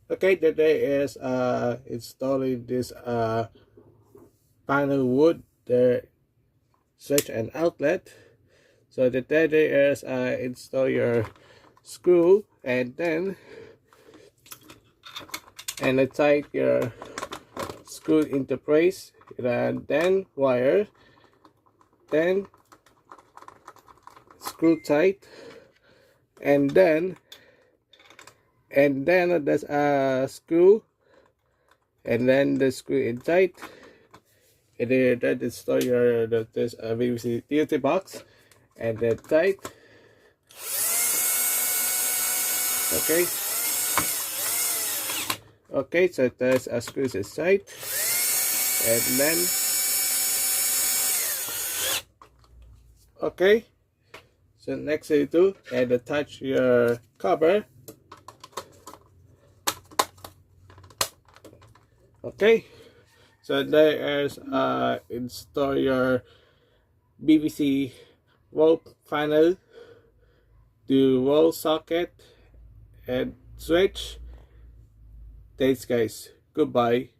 Okay, today is installing this panel wood, the switch and outlet. So today there is install your screw and then tight your screw into place, and then wire, then screw tight, and then there's a screw, and then the screw in tight. And then install your this PVC utility box and then tight. Okay. Okay, so there's a screw is tight, and then okay. So next thing you do, and attach your cover. Okay. So there is install your PVC wall panel, the wall socket and switch. Thanks guys. Goodbye.